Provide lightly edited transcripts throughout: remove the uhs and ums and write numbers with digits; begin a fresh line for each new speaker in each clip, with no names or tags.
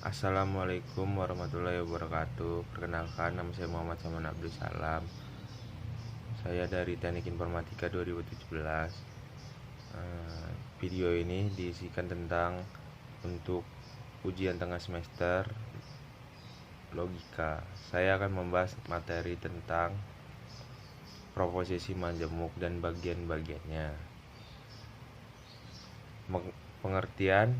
Assalamualaikum warahmatullahi wabarakatuh. Perkenalkan, nama saya Muhammad Saman Abdul Salam. Saya dari Teknik Informatika 2017. Video ini diisikan tentang untuk ujian tengah semester logika. Saya akan membahas materi tentang proposisi majemuk dan bagian-bagiannya. Pengertian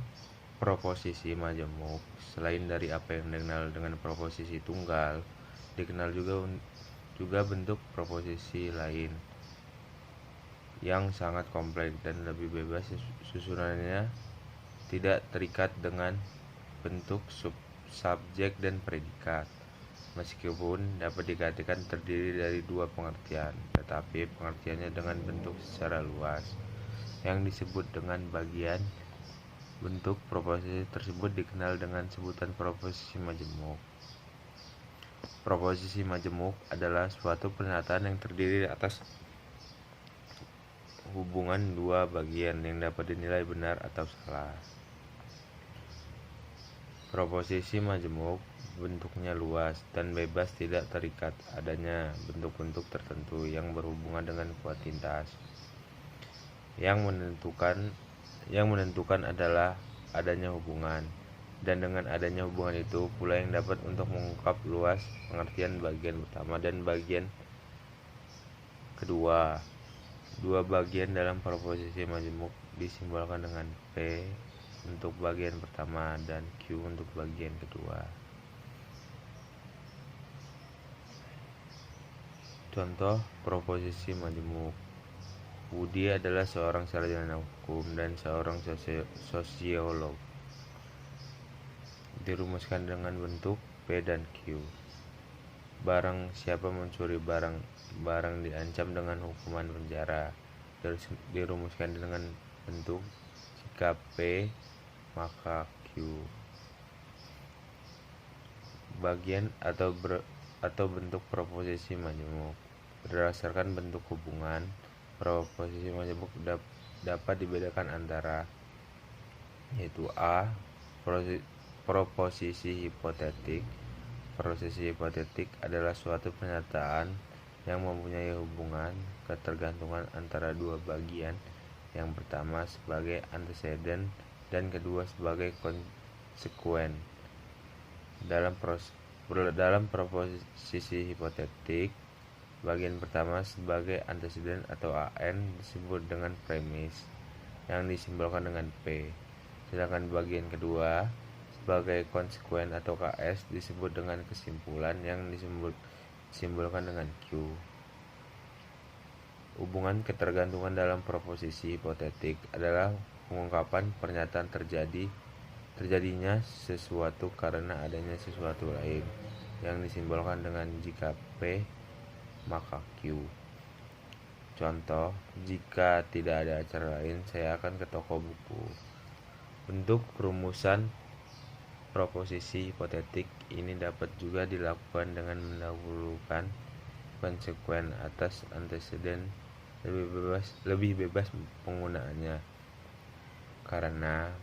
proposisi majemuk, selain dari apa yang dikenal dengan proposisi tunggal, dikenal juga bentuk proposisi lain yang sangat kompleks dan lebih bebas. Susunannya tidak terikat dengan bentuk subjek dan predikat, meskipun dapat dikatakan terdiri dari dua pengertian, tetapi pengertiannya dengan bentuk secara luas yang disebut dengan bagian. Bentuk proposisi tersebut dikenal dengan sebutan proposisi majemuk. Proposisi majemuk adalah suatu pernyataan yang terdiri atas hubungan dua bagian yang dapat dinilai benar atau salah. Proposisi majemuk bentuknya luas dan bebas, tidak terikat adanya bentuk-bentuk tertentu yang berhubungan dengan kuantitas. Yang menentukan adalah adanya hubungan, dan dengan adanya hubungan itu pula yang dapat untuk mengungkap luas pengertian bagian pertama dan bagian kedua. Dua bagian dalam proposisi majemuk disimbolkan dengan P untuk bagian pertama dan Q untuk bagian kedua. Contoh proposisi majemuk. Budi adalah seorang sarjana hukum dan seorang sosiolog. Dirumuskan dengan bentuk P dan Q. Barang siapa mencuri barang diancam dengan hukuman penjara. Dirumuskan dengan bentuk jika P maka Q. Bagian atau bentuk proposisi majemuk. Berdasarkan bentuk hubungan, proposisi majemuk dapat dibedakan antara, yaitu A. Proposisi hipotetik. Proposisi hipotetik adalah suatu pernyataan yang mempunyai hubungan ketergantungan antara dua bagian, yang pertama sebagai anteseden dan kedua sebagai konsekuen. Dalam proposisi hipotetik, bagian pertama sebagai anteseden atau AN disebut dengan premis yang disimbolkan dengan P, sedangkan bagian kedua sebagai konsekuen atau KS disebut dengan kesimpulan yang disimbolkan dengan Q. Hubungan ketergantungan dalam proposisi hipotetik adalah pengungkapan pernyataan terjadinya sesuatu karena adanya sesuatu lain, yang disimbolkan dengan jika P maka Q. Contoh, jika tidak ada acara lain, saya akan ke toko buku. Bentuk perumusan proposisi hipotetik ini dapat juga dilakukan dengan mendahulukan konsekuen atas anteseden. Lebih bebas penggunaannya, karena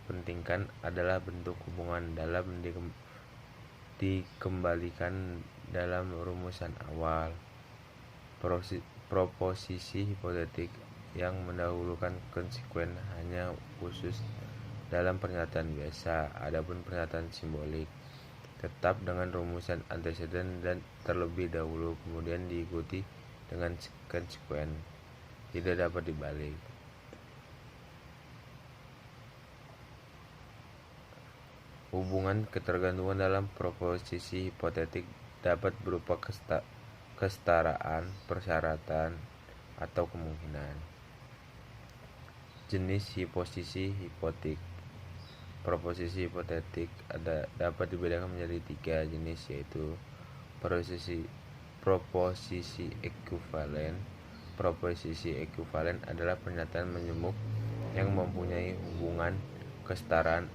pentingkan adalah bentuk hubungan dalam dikembalikan dalam rumusan awal. Proposisi hipotetik yang mendahulukan konsekuen hanya khusus dalam pernyataan biasa. Adapun pernyataan simbolik tetap dengan rumusan anteseden dan terlebih dahulu kemudian diikuti dengan konsekuen, tidak dapat dibalik. Hubungan ketergantungan dalam proposisi hipotetik dapat berupa kesetaraan, persyaratan, atau kemungkinan. Jenis hiposisi hipotetik. Proposisi hipotetik dapat dibedakan menjadi tiga jenis, yaitu proposisi ekuivalen. Proposisi ekuivalen adalah pernyataan majemuk yang mempunyai hubungan kesetaraan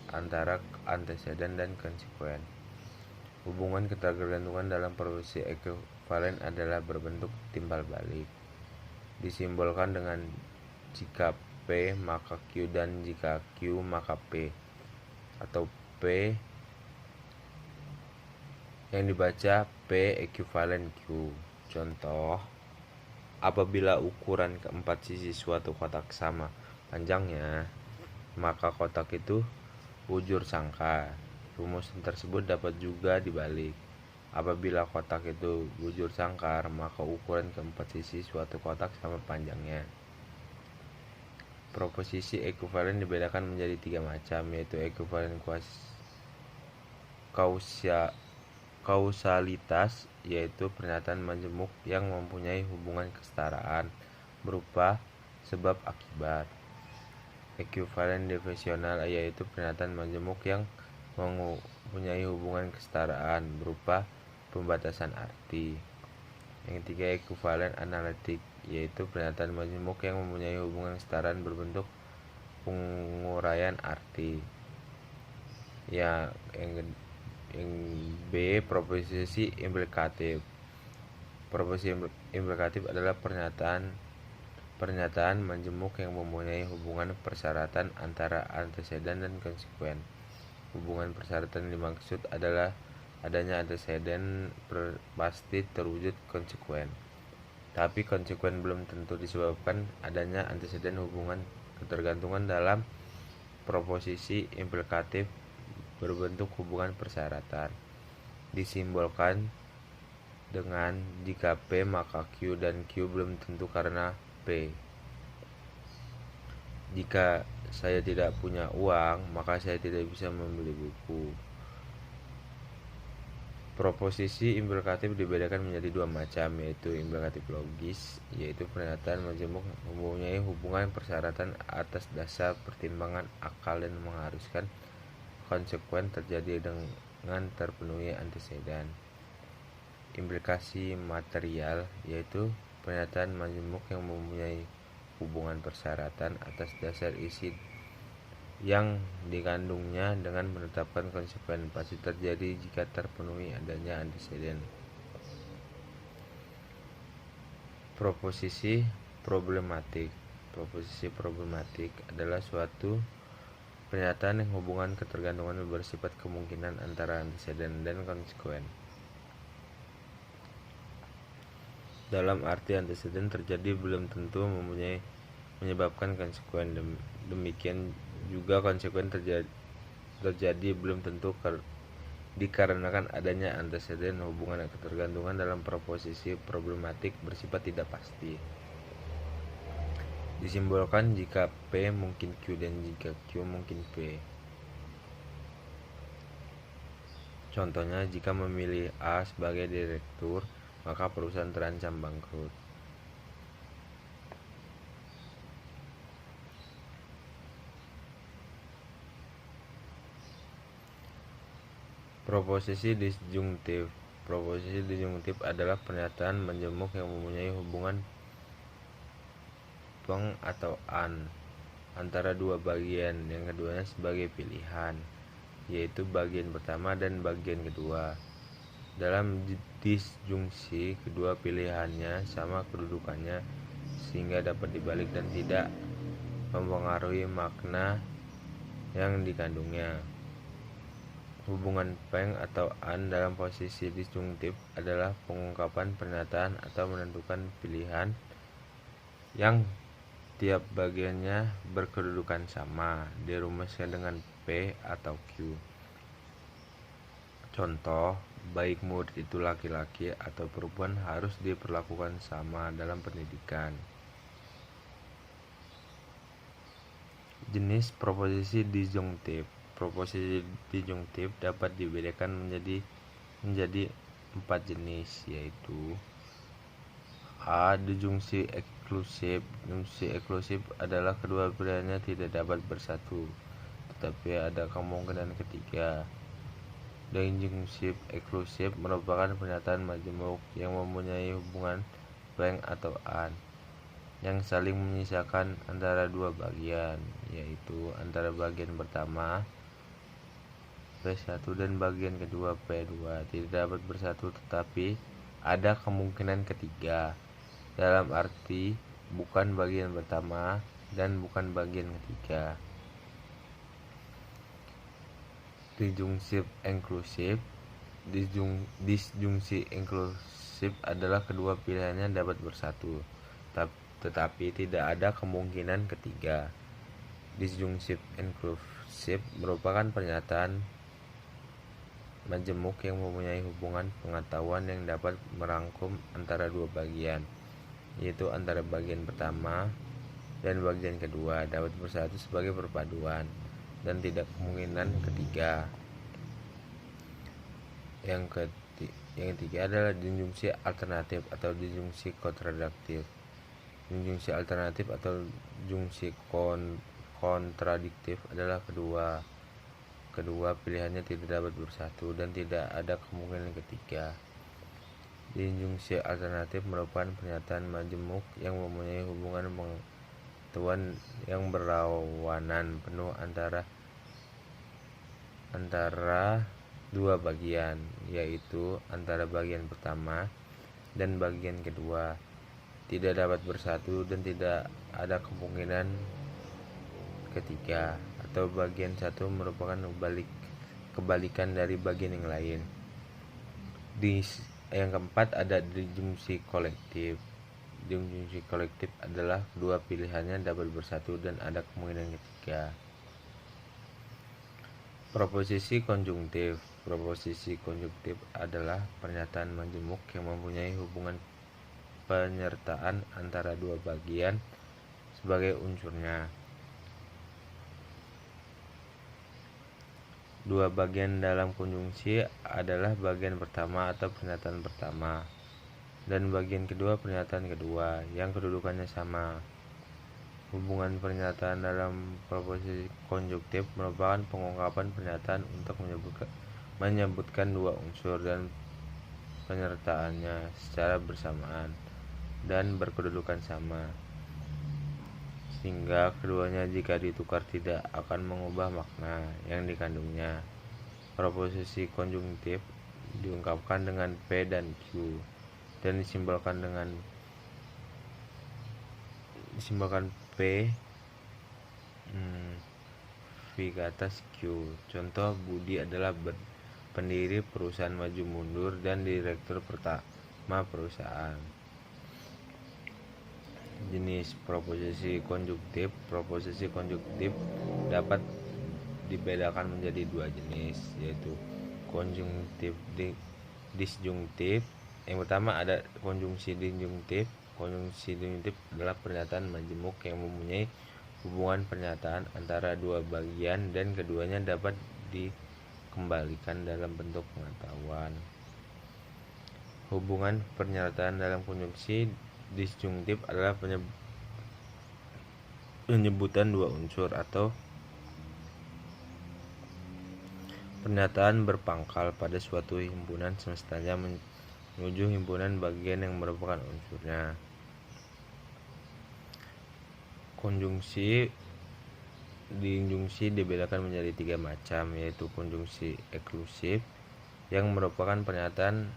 antara anteseden dan konsekuen. Hubungan ketergantungan dalam proposisi ekuivalen adalah berbentuk timbal balik, disimbolkan dengan jika P maka Q dan jika Q maka P. atau P yang dibaca P ekuivalen Q. Contoh, apabila ukuran keempat sisi suatu kotak sama panjangnya, maka kotak itu bujur sangka. Rumus tersebut dapat juga dibalik. Apabila kotak itu bujur sangkar, maka ukuran keempat sisi suatu kotak sama panjangnya. Proposisi ekuivalen dibedakan menjadi 3 macam, yaitu ekuivalen kausalitas, yaitu pernyataan majemuk yang mempunyai hubungan kesetaraan berupa sebab akibat. Ekuivalen divisional, yaitu pernyataan majemuk yang mempunyai hubungan kesetaraan berupa pembatasan arti. Yang ketiga, ekuivalen analitik, yaitu pernyataan majemuk yang mempunyai hubungan kesetaraan berbentuk penguraian arti. Yang B, proposisi implikatif. Proposisi implikatif adalah pernyataan majemuk yang mempunyai hubungan persyaratan antara anteseden dan konsekuen. Hubungan persyaratan dimaksud adalah adanya anteseden pasti terwujud konsekuen. Tapi konsekuen belum tentu disebabkan adanya anteseden. Hubungan ketergantungan dalam proposisi implikatif berbentuk hubungan persyaratan. Disimbolkan dengan jika P maka Q, dan Q belum tentu karena P. Jika saya tidak punya uang, maka saya tidak bisa membeli buku. Proposisi implikatif dibedakan menjadi 2 macam, yaitu implikatif logis, yaitu pernyataan majemuk mempunyai hubungan persyaratan atas dasar pertimbangan akal dan mengharuskan konsekuen terjadi dengan terpenuhi anteseden. Implikasi material, yaitu pernyataan majemuk yang mempunyai hubungan persyaratan atas dasar isi yang dikandungnya dengan menetapkan konsekuen pasti terjadi jika terpenuhi adanya anteseden. Proposisi problematik. Proposisi problematik adalah suatu pernyataan yang hubungan ketergantungan bersifat kemungkinan antara anteseden dan konsekuen. Dalam arti anteseden terjadi belum tentu menyebabkan konsekuen. Demikian juga konsekuen terjadi belum tentu dikarenakan adanya anteseden. Hubungan ketergantungan dalam proposisi problematik bersifat tidak pasti. Disimbolkan jika P mungkin Q dan jika Q mungkin P. Contohnya, jika memilih A sebagai direktur, maka perusahaan terancam bangkrut. Proposisi disjungtif. Proposisi disjungtif adalah pernyataan majemuk yang mempunyai hubungan peng atau an antara 2 bagian, yang keduanya sebagai pilihan, yaitu bagian pertama dan bagian kedua. Dalam disjungsi, kedua pilihannya sama kedudukannya sehingga dapat dibalik dan tidak mempengaruhi makna yang dikandungnya. Hubungan peng atau an dalam posisi disjungtif adalah pengungkapan pernyataan atau menentukan pilihan yang tiap bagiannya berkedudukan sama, dirumuskan dengan P atau Q. Contoh, baik murid itu laki-laki atau perempuan harus diperlakukan sama dalam pendidikan. Jenis proposisi disjungtif. Proposisi disjungtif dapat dibedakan menjadi 4 jenis, yaitu A. Disjungsi eksklusif. Disjungsi eksklusif adalah kedua pilihannya tidak dapat bersatu, tetapi ada kemungkinan ketiga. Disjungsi eksklusif merupakan pernyataan majemuk yang mempunyai hubungan peng atau an yang saling menyisakan antara 2 bagian, yaitu antara bagian pertama P1 dan bagian kedua P2 tidak dapat bersatu, tetapi ada kemungkinan ketiga, dalam arti bukan bagian pertama dan bukan bagian ketiga. Disjunktif inklusif. Disjungsi inklusif adalah kedua pilihannya dapat bersatu, tetapi tidak ada kemungkinan ketiga. Disjunktif inklusif merupakan pernyataan majemuk yang mempunyai hubungan pengetahuan yang dapat merangkum antara dua bagian, yaitu antara bagian pertama dan bagian kedua dapat bersatu sebagai perpaduan dan tidak kemungkinan ketiga. Yang ketiga adalah disjungsi alternatif atau disjungsi kontradiktif. Disjungsi alternatif atau disjungsi kontradiktif adalah kedua pilihannya tidak dapat bersatu dan tidak ada kemungkinan ketiga. Disjungsi alternatif merupakan pernyataan majemuk yang mempunyai hubungan pengetahuan yang berlawanan penuh antara dua bagian, yaitu antara bagian pertama dan bagian kedua tidak dapat bersatu dan tidak ada kemungkinan ketiga, atau bagian satu merupakan kebalikan dari bagian yang lain. Yang keempat ada disjungsi kolektif. Disjungsi kolektif adalah kedua pilihannya dapat bersatu dan ada kemungkinan ketiga. Proposisi konjungtif. Proposisi konjungtif adalah pernyataan majemuk yang mempunyai hubungan penyertaan antara dua bagian sebagai unsurnya. Dua bagian dalam konjungsi adalah bagian pertama atau pernyataan pertama dan bagian kedua pernyataan kedua yang kedudukannya sama. Hubungan pernyataan dalam proposisi konjungtif merupakan pengungkapan pernyataan untuk menyebutkan dua unsur dan penyertaannya secara bersamaan dan berkedudukan sama, sehingga keduanya jika ditukar tidak akan mengubah makna yang dikandungnya. Proposisi konjungtif diungkapkan dengan P dan Q dan disimbolkan P V ke atas Q. Contoh, Budi adalah pendiri perusahaan maju mundur dan direktur pertama perusahaan. Jenis proposisi konjungtif. Proposisi konjungtif dapat dibedakan menjadi dua jenis, yaitu konjungtif disjungtif. Yang pertama ada konjungsi disjungtif. Konjungsi disjungtif adalah pernyataan majemuk yang mempunyai hubungan pernyataan antara dua bagian dan keduanya dapat dikembalikan dalam bentuk pengetahuan. Hubungan pernyataan dalam konjungsi disjungtif adalah penyebutan dua unsur atau pernyataan berpangkal pada suatu himpunan semestanya menuju himpunan bagian yang merupakan unsurnya. Konjungsi disjungsi dibedakan menjadi tiga macam, yaitu konjungsi eksklusif yang merupakan pernyataan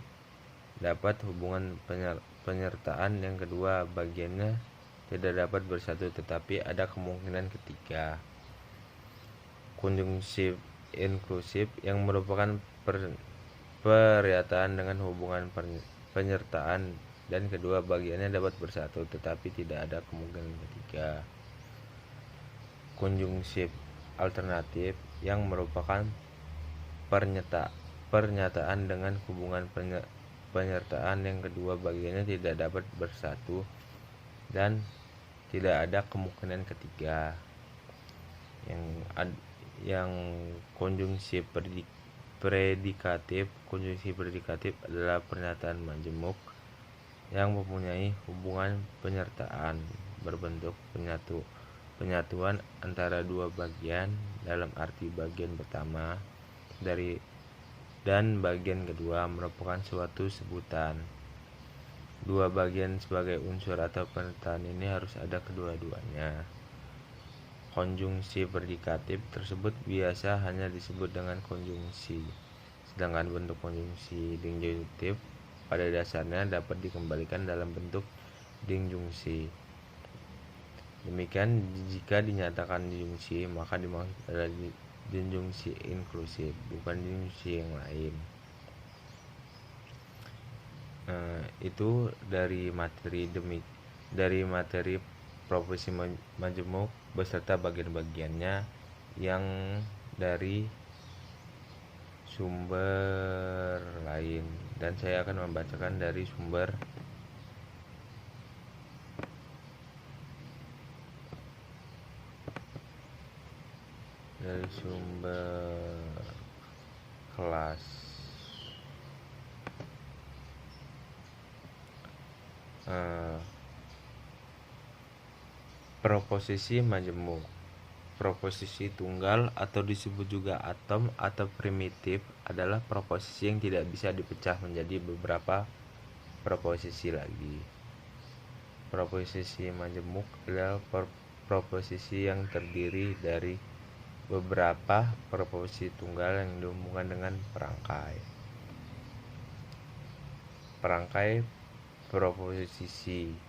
dapat hubungan penyertaan yang kedua bagiannya tidak dapat bersatu tetapi ada kemungkinan ketiga. Konjungsi inklusif yang merupakan pernyataan dengan hubungan penyertaan dan kedua bagiannya dapat bersatu tetapi tidak ada kemungkinan ketiga. Konjungsi alternatif yang merupakan pernyataan dengan hubungan penyertaan yang kedua bagiannya tidak dapat bersatu dan tidak ada kemungkinan ketiga. Yang konjungsi predikatif. Konjungsi predikatif adalah pernyataan majemuk yang mempunyai hubungan penyertaan berbentuk penyatuan antara dua bagian dalam arti bagian pertama dan bagian kedua merupakan suatu sebutan. Dua bagian sebagai unsur atau penyertaan ini harus ada kedua-duanya. Konjungsi predikatif tersebut biasa hanya disebut dengan konjungsi, sedangkan bentuk konjungsi disjungtif pada dasarnya dapat dikembalikan dalam bentuk disjungsi. Demikian, jika dinyatakan disjungsi maka dimaksud adalah Junjungsi inklusif, bukan junjungsi yang lain. Itu dari materi proposisi majemuk beserta bagian-bagiannya yang dari sumber lain, dan saya akan membacakan dari sumber kelas. Proposisi majemuk. Proposisi tunggal atau disebut juga atom atau primitif adalah proposisi yang tidak bisa dipecah menjadi beberapa proposisi lagi. Proposisi majemuk adalah proposisi yang terdiri dari beberapa proposisi tunggal yang dihubungkan dengan perangkai proposisi.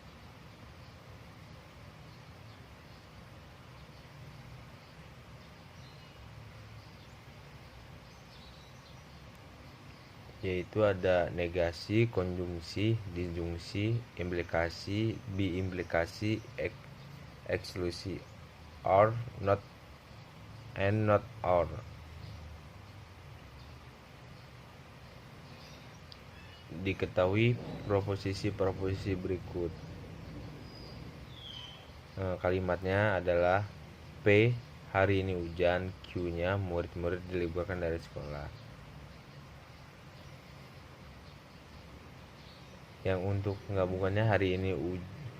Yaitu ada negasi, konjungsi, disjungsi, implikasi, biimplikasi, eksklusi, or, not, and not or. Diketahui proposisi berikut. Kalimatnya adalah P. Hari ini hujan. Q-nya murid-murid diliburkan dari sekolah. Yang untuk penggabungannya hari ini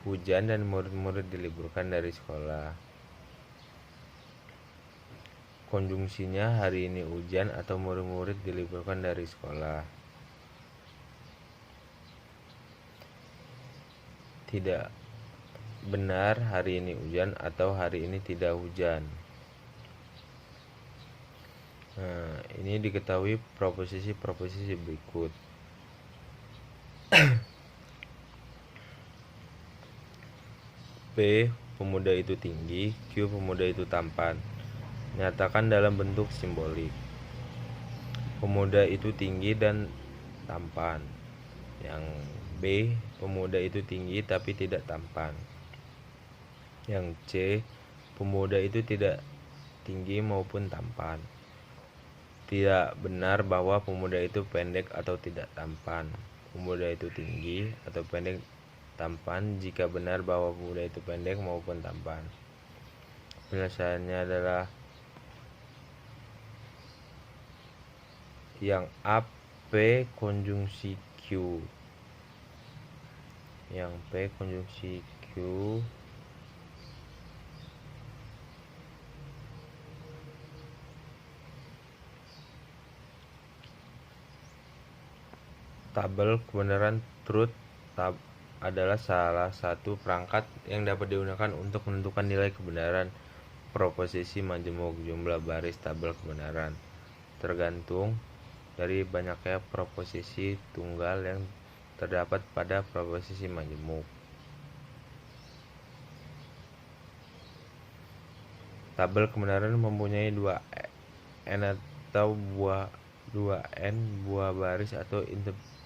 hujan dan murid-murid diliburkan dari sekolah. Konjungsinya hari ini hujan atau murid-murid diliburkan dari sekolah. Tidak benar hari ini hujan atau hari ini tidak hujan. Ini diketahui proposisi berikut. P. Pemuda itu tinggi. Q. Pemuda itu tampan. Nyatakan dalam bentuk simbolik. Pemuda itu tinggi dan tampan. Yang B. Pemuda itu tinggi tapi tidak tampan. Yang C. Pemuda itu tidak tinggi maupun tampan. Tidak benar bahwa pemuda itu pendek atau tidak tampan. Pemuda itu tinggi atau pendek tampan jika benar bahwa pemuda itu pendek maupun tampan. Penyelesaiannya adalah yang A. P konjungsi Q. Yang P konjungsi Q tabel kebenaran truth adalah salah satu perangkat yang dapat digunakan untuk menentukan nilai kebenaran proposisi majemuk. Jumlah baris tabel kebenaran tergantung dari banyaknya proposisi tunggal yang terdapat pada proposisi majemuk. Tabel kebenaran mempunyai 2n atau 2n buah baris atau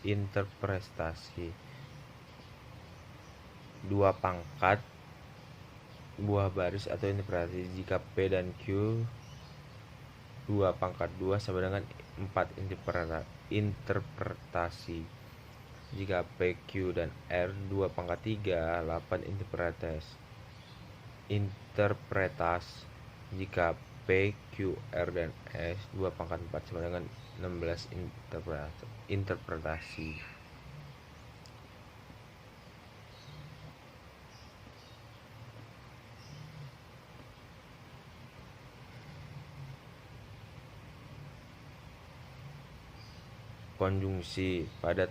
interpretasi. 2 pangkat buah baris atau interpretasi. Jika P dan Q 2 pangkat 2 sama dengan 4 interpretasi. Jika P, Q, dan R 2 pangkat 3 8 interpretas. Jika P, Q, R, dan S 2 pangkat 4 sama dengan 16 interpretasi. Konjungsi pada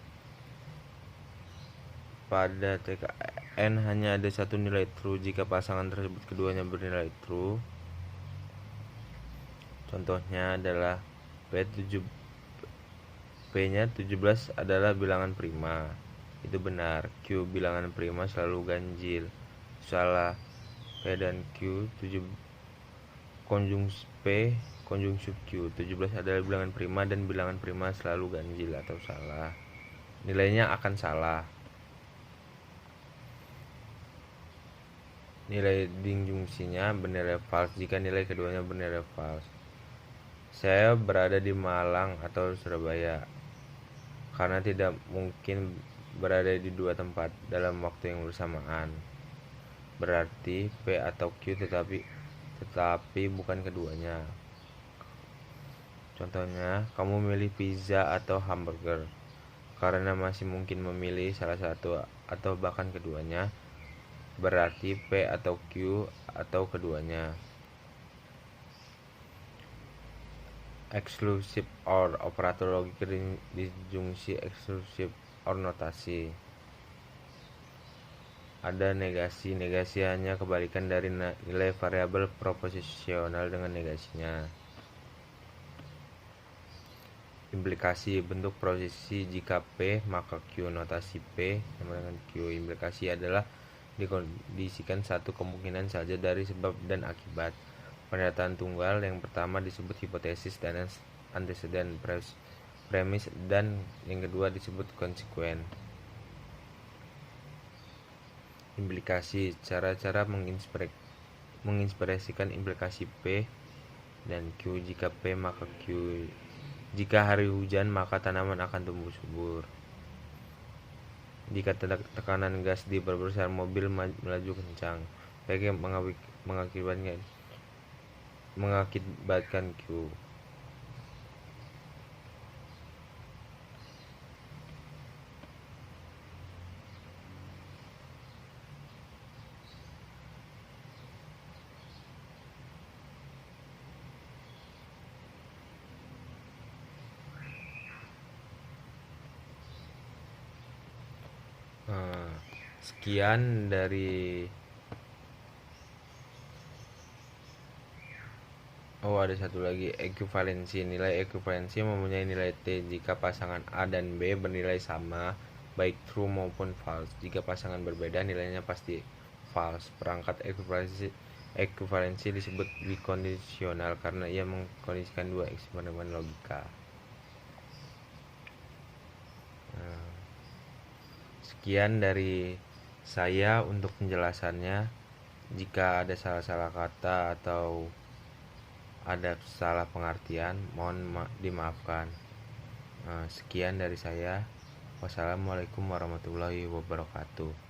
TKN hanya ada satu nilai true jika pasangan tersebut keduanya bernilai true. Contohnya adalah P-nya 17 adalah bilangan prima. Itu benar. Q bilangan prima selalu ganjil. Salah. P dan Q Konjungsi P, konjungsi Q. 17 adalah bilangan prima dan bilangan prima selalu ganjil atau salah. Nilainya akan salah. Nilai dinjungsinya bernilai fals jika nilai keduanya bernilai fals. Saya berada di Malang atau Surabaya karena tidak mungkin berada di dua tempat dalam waktu yang bersamaan. Berarti P atau Q tetapi bukan keduanya. Contohnya, kamu milih pizza atau hamburger. Karena masih mungkin memilih salah satu atau bahkan keduanya, berarti P atau Q atau keduanya. Eksklusif OR, operator logika disjungsi eksklusif OR notasi. Ada negasi. Negasi hanya kebalikan dari nilai variabel proposisional dengan negasinya. Implikasi, bentuk prosesi jika P maka Q, notasi P sama dengan Q. Implikasi adalah dikondisikan satu kemungkinan saja dari sebab dan akibat. Pernyataan tunggal yang pertama disebut hipotesis dan anteseden premis, dan yang kedua disebut konsekuen. Implikasi, cara-cara menginspirasikan implikasi P dan Q. Jika P maka Q. Jika hari hujan maka tanaman akan tumbuh subur. Jika tekanan gas diperbesar mobil melaju kencang. P mengakibatkan Q. Sekian dari ada satu lagi, ekuivalensi. Nilai ekuivalensi mempunyai nilai T jika pasangan A dan B bernilai sama, baik true maupun false. Jika pasangan berbeda, nilainya pasti false. Perangkat ekuivalensi disebut bikondisional karena ia mengkondisikan dua eksperimen logika. Sekian dari saya untuk penjelasannya. Jika ada salah-salah kata atau ada salah pengertian, mohon dimaafkan. Sekian dari saya. Wassalamualaikum warahmatullahi wabarakatuh.